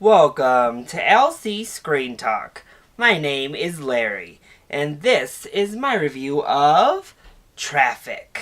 Welcome to LC Screen Talk. My name is Larry, and this is my review of Traffik.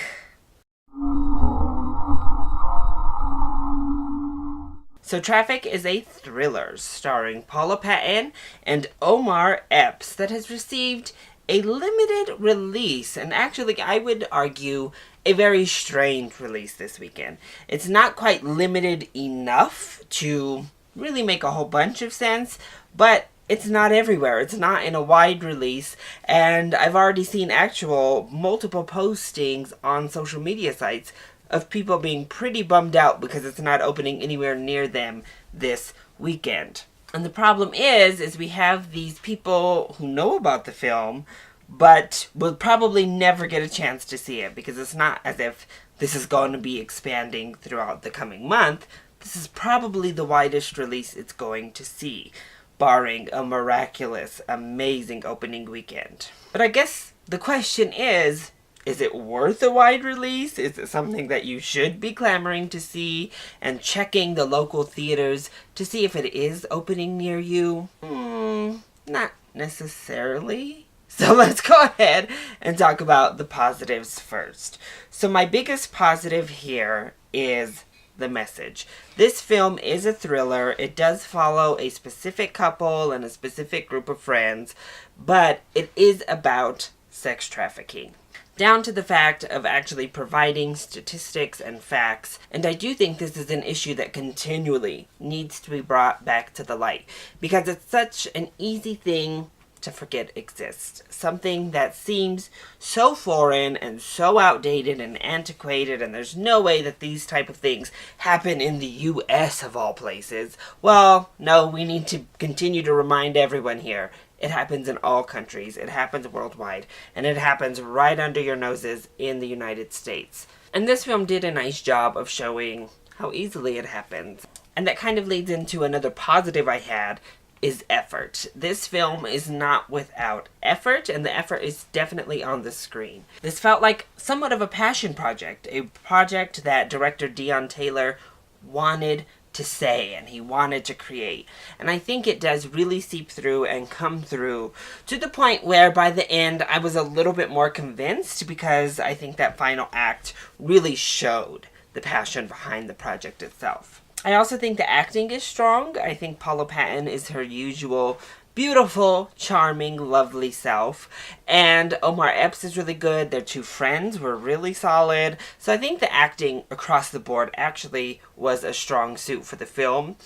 So Traffik is a thriller starring Paula Patton and Omar Epps that has received a limited release, and actually I would argue a very strange release this weekend. It's not quite limited enough to really make a whole bunch of sense, but it's not everywhere. It's not in a wide release, and I've already seen actual multiple postings on social media sites of people being pretty bummed out because it's not opening anywhere near them this weekend. And the problem is we have these people who know about the film, but will probably never get a chance to see it because it's not as if this is going to be expanding throughout the coming month. This is probably the widest release it's going to see, barring a miraculous, amazing opening weekend. But I guess the question is it worth a wide release? Is it something that you should be clamoring to see and checking the local theaters to see if it is opening near you? Not necessarily. So let's go ahead and talk about the positives first. So my biggest positive here is the message. This film is a thriller. It does follow a specific couple and a specific group of friends, but it is about sex trafficking, down to the fact of actually providing statistics and facts. And I do think this is an issue that continually needs to be brought back to the light because it's such an easy thing to forget exists. Something that seems so foreign and so outdated and antiquated, and there's no way that these type of things happen in the US of all places. Well, no, we need to continue to remind everyone here. It happens in all countries, it happens worldwide, and it happens right under your noses in the United States. And this film did a nice job of showing how easily it happens. And that kind of leads into another positive I had, is effort. This film is not without effort, and the effort is definitely on the screen. This felt like somewhat of a passion project, a project that director Dion Taylor wanted to say and he wanted to create. And I think it does really seep through and come through to the point where by the end I was a little bit more convinced, because I think that final act really showed the passion behind the project itself. I also think the acting is strong. I think Paula Patton is her usual beautiful, charming, lovely self. And Omar Epps is really good. Their two friends were really solid. So I think the acting across the board actually was a strong suit for the film.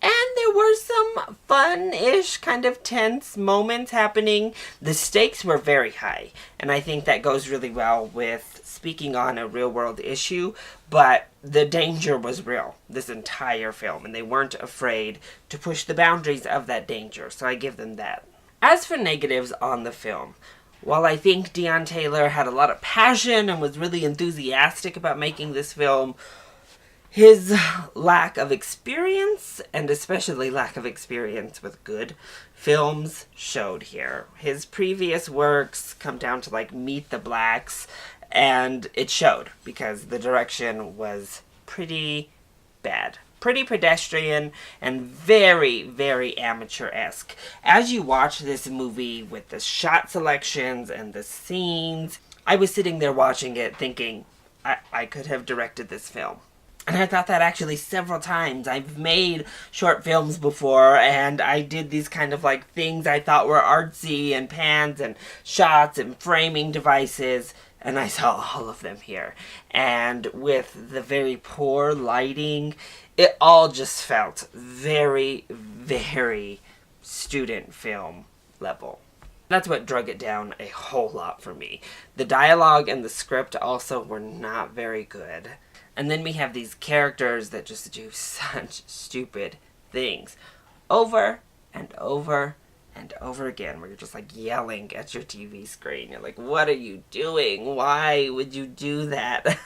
And there were some fun-ish, kind of tense moments happening. The stakes were very high, and I think that goes really well with speaking on a real-world issue, but the danger was real this entire film, and they weren't afraid to push the boundaries of that danger, so I give them that. As for negatives on the film, while I think Dion Taylor had a lot of passion and was really enthusiastic about making this film, his lack of experience, and especially lack of experience with good films, showed here. His previous works come down to like Meet the Blacks, and it showed because the direction was pretty bad. Pretty pedestrian and very, very amateur-esque. As you watch this movie with the shot selections and the scenes, I was sitting there watching it thinking, I could have directed this film. And I thought that actually several times. I've made short films before, and I did these kind of like things I thought were artsy and pans and shots and framing devices, and I saw all of them here. And with the very poor lighting, it all just felt very, very student film level. That's what drug it down a whole lot for me. The dialogue and the script also were not very good. And then we have these characters that just do such stupid things over and over and over again, where you're just like yelling at your TV screen. You're like, what are you doing? Why would you do that?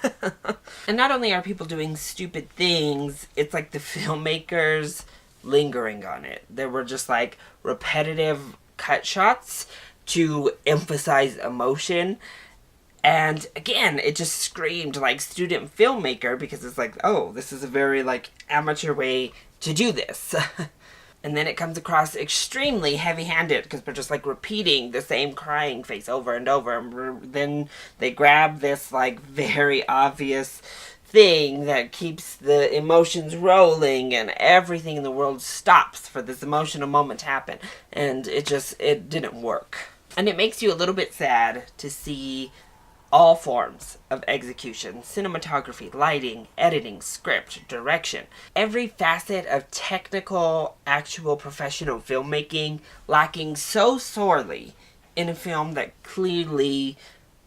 And not only are people doing stupid things, it's like the filmmakers lingering on it. There were just like repetitive cut shots to emphasize emotion. And again, it just screamed like student filmmaker, because it's like, oh, this is a very like amateur way to do this. And then it comes across extremely heavy-handed because we're just like repeating the same crying face over and over. And then they grab this like very obvious thing that keeps the emotions rolling, and everything in the world stops for this emotional moment to happen. And it didn't work. And it makes you a little bit sad to see all forms of execution, cinematography, lighting, editing, script, direction, every facet of technical, actual professional filmmaking lacking so sorely in a film that clearly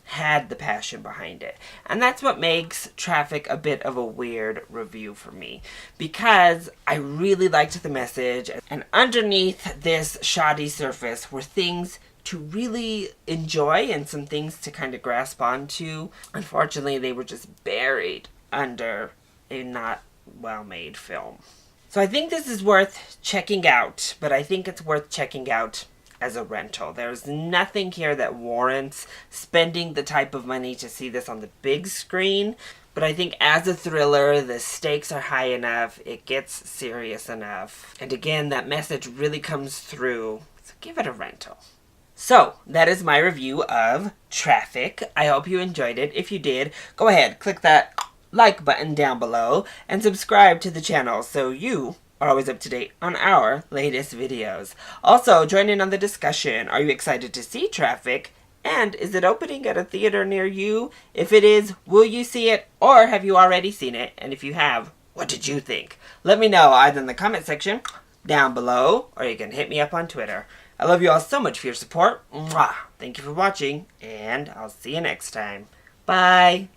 had the passion behind it. And that's what makes Traffik a bit of a weird review for me, because I really liked the message, and underneath this shoddy surface were things to really enjoy and some things to kind of grasp onto. Unfortunately, they were just buried under a not well-made film. So I think this is worth checking out, but I think it's worth checking out as a rental. There's nothing here that warrants spending the type of money to see this on the big screen. But I think as a thriller, the stakes are high enough, it gets serious enough. And again, that message really comes through, so give it a rental. So, that is my review of Traffik. I hope you enjoyed it. If you did, go ahead, click that like button down below and subscribe to the channel so you are always up to date on our latest videos. Also, join in on the discussion. Are you excited to see Traffik? And is it opening at a theater near you? If it is, will you see it? Or have you already seen it? And if you have, what did you think? Let me know either in the comment section down below, or you can hit me up on Twitter. I love you all so much for your support. Mwah! Thank you for watching, and I'll see you next time. Bye!